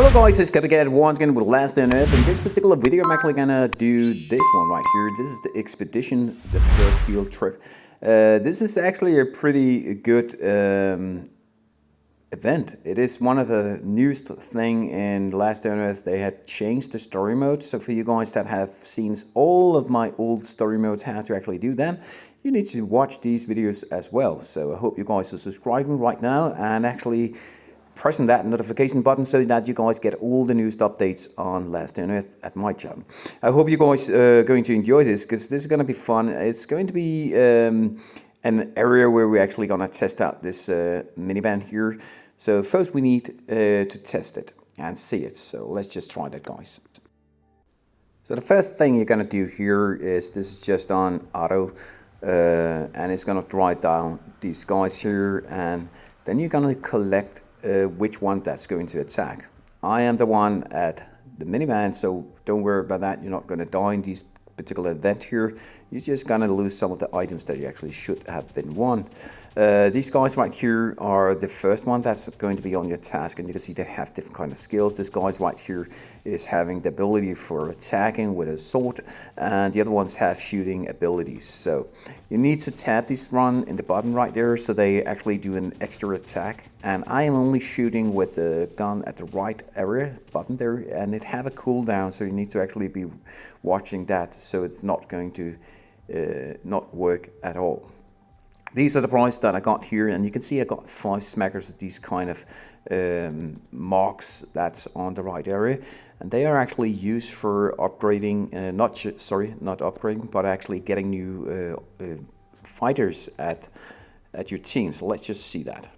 Hello guys, it's Copycat once again with Last on Earth. In this particular video, I'm actually gonna do this one right here. This is the expedition, the third field trip. This is actually a pretty good event. It is one of the newest thing in Last on Earth. They had changed the story mode. So for you guys that have seen all of my old story modes, how to actually do them, you need to watch these videos as well. So I hope you guys are subscribing right now and actually pressing that notification button so that you guys get all the newest updates on Last on Earth at my channel. I hope you guys are going to enjoy this because this is going to be fun. It's going to be an area where we're actually going to test out this minivan here. So first we need to test it and see it. So let's just try that, guys. So the first thing you're going to do here is this is just on auto and it's going to drive down these guys here, and then you're going to collect which one that's going to attack. I am the one at the minivan, so don't worry about that. You're not going to die in these particular event here. You're just going to lose some of the items that you actually should have been won. These guys right here are the first one that's going to be on your task, and you can see they have different kind of skills. This guys right here is having the ability for attacking with a sword, and the other ones have shooting abilities. So you need to tap this run in the button right there so they actually do an extra attack. And I am only shooting with the gun at the right area button there, and it have a cooldown, so you need to actually be watching that so it's not going to not work at all. These are the price that I got here, and you can see I got 5 smackers of these kind of marks that's on the right area, and they are actually used for upgrading, not upgrading, but actually getting new fighters at your team. So let's just see that.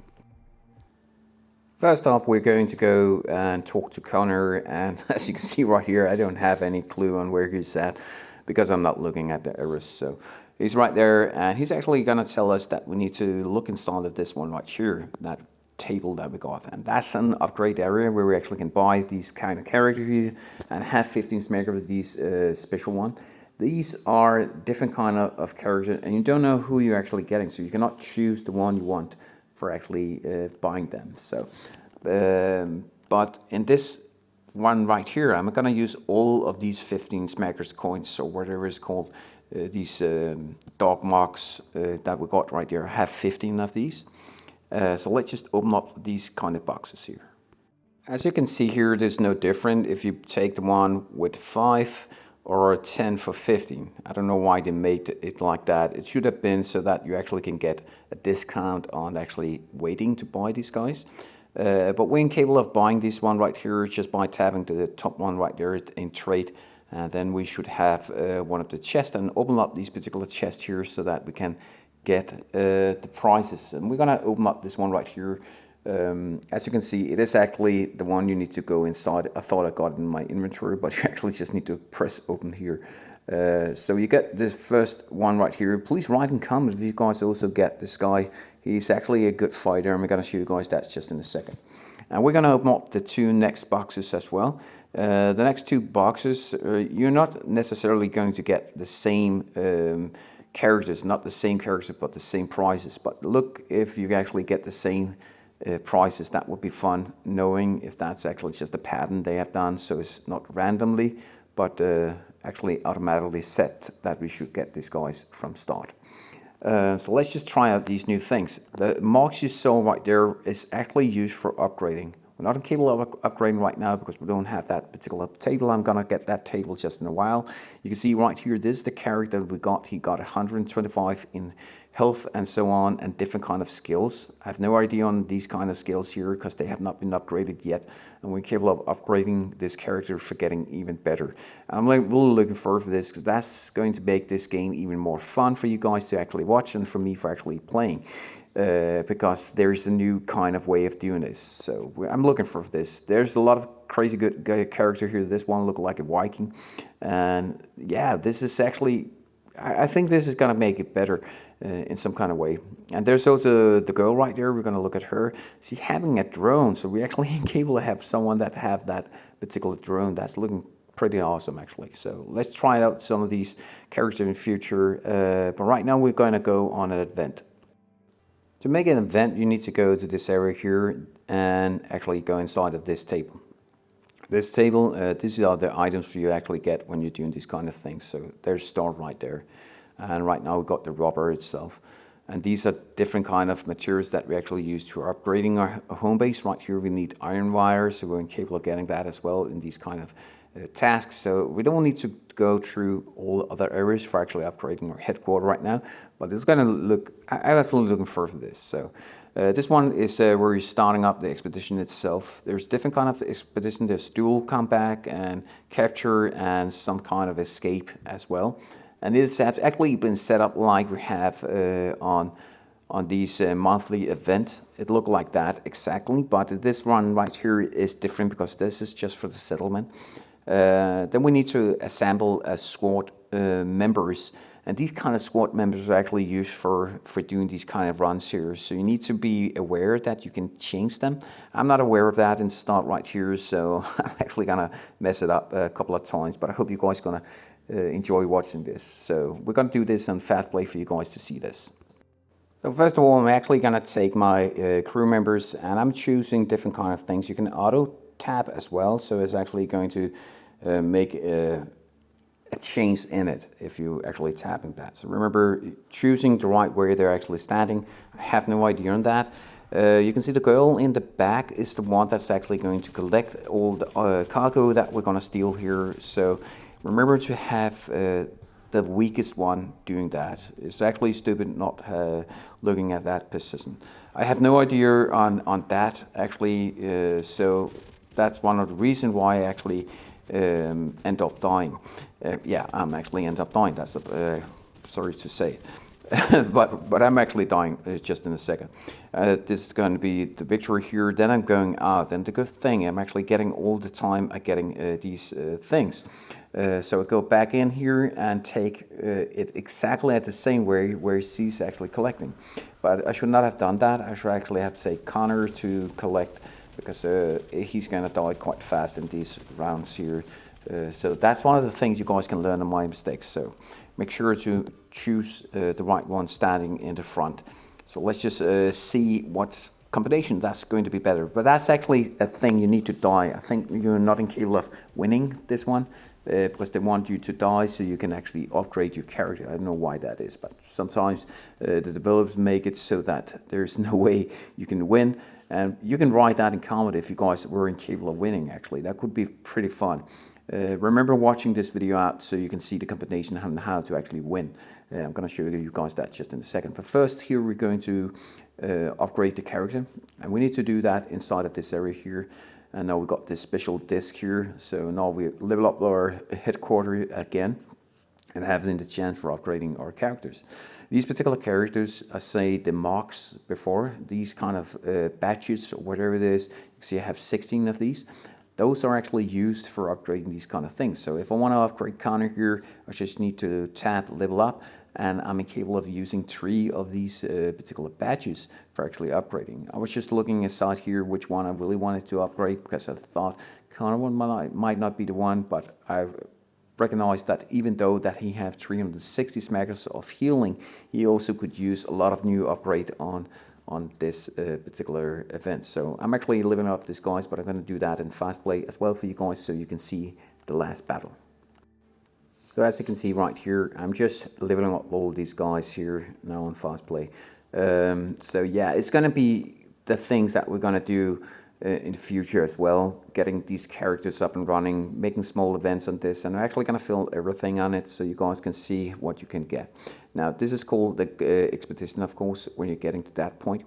First off, we're going to go and talk to Connor, and as you can see right here, I don't have any clue on where he's at because I'm not looking at the arrows. So he's right there, and he's actually going to tell us that we need to look inside of this one right here, that table that we got, and that's an upgrade area where we actually can buy these kind of characters and have 15 smackers of these special one. These are different kind of characters, and you don't know who you're actually getting, so you cannot choose the one you want for actually buying them. So but in this one right here, I'm going to use all of these 15 smackers coins, or whatever it's called, these dog marks that we got right there. I have 15 of these. So let's just open up these kind of boxes here. As you can see here, there's no different if you take the one with 5 or 10 for 15. I don't know why they made it like that. It should have been so that you actually can get a discount on actually waiting to buy these guys. But we're capable of buying this one right here just by tapping to the top one right there in trade. And then we should have one of the chests and open up these particular chests here so that we can get the prices. And we're gonna open up this one right here. As you can see, it is actually the one you need to go inside. I thought I got it in my inventory, but you actually just need to press open here. So you get this first one right here. Please write in comments if you guys also get this guy. He's actually a good fighter, and we're going to show you guys that just in a second. And we're going to open up the 2 next boxes as well. The next 2 boxes, you're not necessarily going to get the same characters, not the same characters, but the same prices. But look, if you actually get the same prices, that would be fun, knowing if that's actually just a pattern they have done, so it's not randomly, but actually automatically set that we should get these guys from start. So let's just try out these new things. The marks you saw right there is actually used for upgrading. We're not capable of upgrading right now because we don't have that particular table. I'm gonna get that table just in a while. You can see right here, this is the character we got. He got 125 in health and so on, and different kind of skills. I have no idea on these kind of skills here because they have not been upgraded yet, and we're capable of upgrading this character for getting even better. And I'm really looking forward to this because that's going to make this game even more fun for you guys to actually watch and for me for actually playing. Because there's a new kind of way of doing this, so I'm looking for this. There's a lot of crazy good character here. This one looked like a Viking, and yeah, this is actually, I think this is gonna make it better in some kind of way. And there's also the girl right there. We're gonna look at her. She's having a drone, so we actually capable to have someone that have that particular drone. That's looking pretty awesome actually. So let's try out some of these characters in the future, but right now we're going to go on an event. To make an event, you need to go to this area here and actually go inside of this table. This table, these are the items you actually get when you're doing these kind of things. So there's stored right there. And right now we've got the rubber itself. And these are different kind of materials that we actually use to upgrading our home base. Right here we need iron wire, so we're capable of getting that as well in these kind of tasks. So we don't need to go through all other areas for actually upgrading our headquarters right now. But it's going to look, I'm actually looking forward to this. So this one is where you're starting up the expedition itself. There's different kind of expedition. There's dual comeback and capture and some kind of escape as well. And this has actually been set up like we have on these monthly events. It looked like that exactly, but this one right here is different because this is just for the settlement. Then we need to assemble a squad members. And these kind of squad members are actually used for doing these kind of runs here. So you need to be aware that you can change them. I'm not aware of that and start right here, so I'm actually gonna mess it up a couple of times, but I hope you guys are gonna enjoy watching this. So we're gonna do this on fast play for you guys to see this. So first of all, I'm actually gonna take my crew members and I'm choosing different kind of things. You can auto tab as well, so it's actually going to make a change in it if you actually tapping that. So remember choosing the right where they're actually standing. I have no idea on that. You can see the girl in the back is the one that's actually going to collect all the cargo that we're going to steal here. So remember to have the weakest one doing that. It's actually stupid not looking at that position. I have no idea on that actually, so that's one of the reasons why I actually end up dying. Yeah, I'm actually end up dying. That's sorry to say it. but I'm actually dying just in a second. This is going to be the victory here. Then I'm going out, and the good thing I'm actually getting all the time. I'm getting these things. So I go back in here and take it exactly at the same way where she's actually collecting. But I should not have done that. I should actually have to take Connor to collect, because he's going to die quite fast in these rounds here. So that's one of the things you guys can learn on my mistakes. So make sure to choose the right one standing in the front. So let's just see what combination that's going to be better. But that's actually a thing you need to die. I think you're not in capable of winning this one because they want you to die so you can actually upgrade your character. I don't know why that is, but sometimes the developers make it so that there's no way you can win. And you can write that in comment if you guys were incapable of winning, actually. That could be pretty fun. Remember watching this video out so you can see the combination and how to actually win. I'm going to show you guys that just in a second. But first here we're going to upgrade the character. And we need to do that inside of this area here. And now we've got this special disc here. So now we level up our headquarters again and having the chance for upgrading our characters. These particular characters, I say the marks before, these kind of badges or whatever it is, you see I have 16 of these. Those are actually used for upgrading these kind of things. So if I want to upgrade Connor here, I just need to tap level up, and I'm capable of using 3 of these particular badges for actually upgrading. I was just looking aside here which one I really wanted to upgrade, because I thought Connor one might not be the one, but I recognized that even though that he have 360 smackers of healing, he also could use a lot of new upgrade on this particular event. So I'm actually living up this, guys, but I'm going to do that in fast play as well for you guys so you can see the last battle. So as you can see right here, I'm just leveling up all these guys here now on fast play. So yeah, it's going to be the things that we're going to do in the future as well, getting these characters up and running, making small events on this, and I'm actually going to film everything on it so you guys can see what you can get. Now this is called the expedition, of course, when you're getting to that point.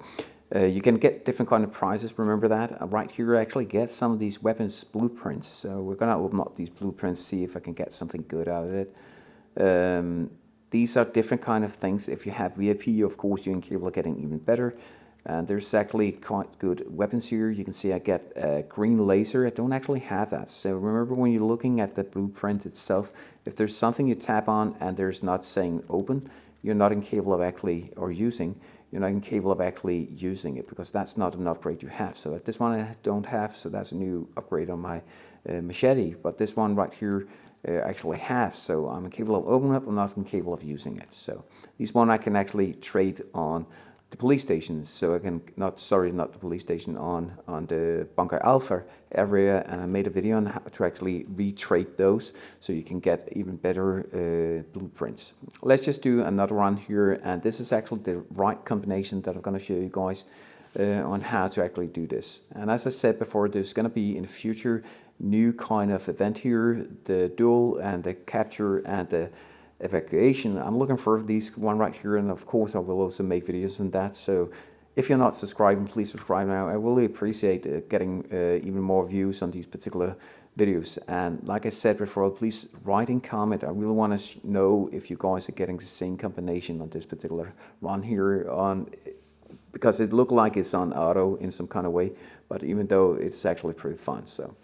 You can get different kind of prizes, remember that. Right here I actually get some of these weapons blueprints, so we're going to open up these blueprints, see if I can get something good out of it. These are different kind of things. If you have VIP, of course you're capable of getting even better. And there's actually quite good weapons here. You can see I get a green laser. I don't actually have that. So remember, when you're looking at the blueprint itself, if there's something you tap on and there's not saying open, you're not incapable of actually, or using, you're not incapable of actually using it, because that's not an upgrade you have. So this one I don't have, so that's a new upgrade on my machete. But this one right here actually have, so I'm incapable of opening it, I'm not incapable of using it. So this one I can actually trade on the police stations. So I can not the police station, on the Bunker Alpha area, and I made a video on how to actually retrade those so you can get even better blueprints. Let's just do another run here, and this is actually the right combination that I'm going to show you guys on how to actually do this. And as I said before, there's going to be in the future new kind of event here, the duel and the capture and the evacuation. I'm looking for these one right here, and of course I will also make videos on that. So if you're not subscribing, please subscribe now. I really appreciate getting even more views on these particular videos. And like I said before, please write in comment. I really want to know if you guys are getting the same combination on this particular run here, on because it looked like it's on auto in some kind of way, but even though it's actually pretty fun. So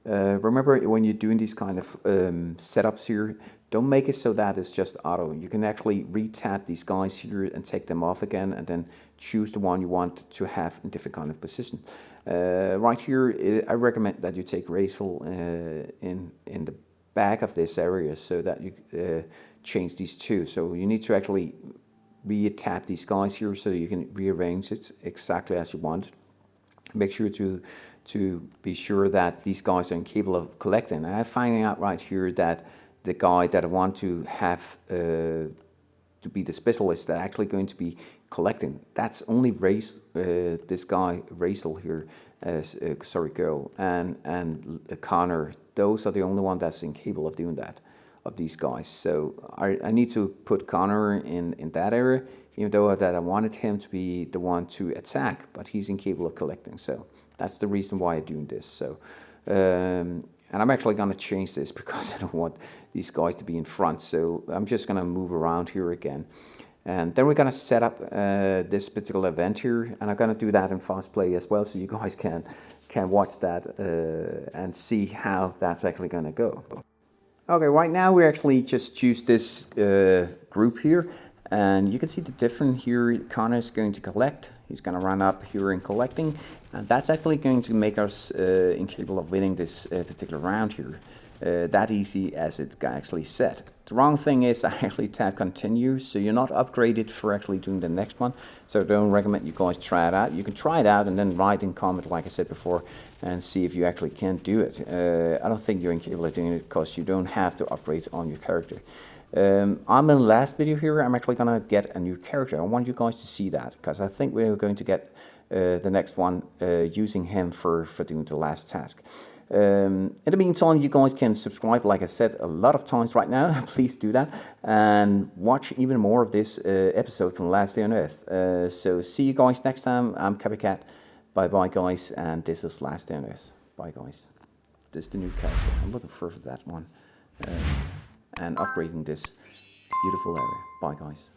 remember, when you're doing these kind of setups here, don't make it so that it's just auto. You can actually re-tap these guys here and take them off again, and then choose the one you want to have in different kind of position. Right here, I recommend that you take Racial in the back of this area so that you change these two. So you need to actually re-tap these guys here so you can rearrange it exactly as you want. Make sure to be sure that these guys are incapable of collecting. And I'm finding out right here that the guy that I want to have to be the specialist that actually going to be collecting, that's only this guy Racial here, girl, and Connor. Those are the only one that's incapable of doing that, of these guys. So I need to put Connor in that area, even though that I wanted him to be the one to attack, but he's incapable of collecting. So that's the reason why I'm doing this. So and I'm actually going to change this because I don't want these guys to be in front. So I'm just going to move around here again. And then we're going to set up this particular event here. And I'm going to do that in fast play as well, so you guys can watch that and see how that's actually going to go. Okay, right now we actually just choose this group here. And you can see the difference here. Connor is going to collect. He's going to run up here in collecting, and that's actually going to make us incapable of winning this particular round here. That easy as it actually said. The wrong thing is I actually tap continue, so you're not upgraded for actually doing the next one. So I don't recommend you guys try it out. You can try it out and then write in comment, like I said before, and see if you actually can do it. I don't think you're incapable of doing it because you don't have to upgrade on your character. On the last video here, I'm actually going to get a new character. I want you guys to see that, because I think we're going to get the next one using him for doing the last task. In the meantime, you guys can subscribe, like I said a lot of times right now. Please do that, and watch even more of this episode from Last Day on Earth. So see you guys next time. I'm Copycat. Bye bye guys, and this is Last Day on Earth. Bye guys. This is the new character. I'm looking for that one. And upgrading this beautiful area. Bye guys.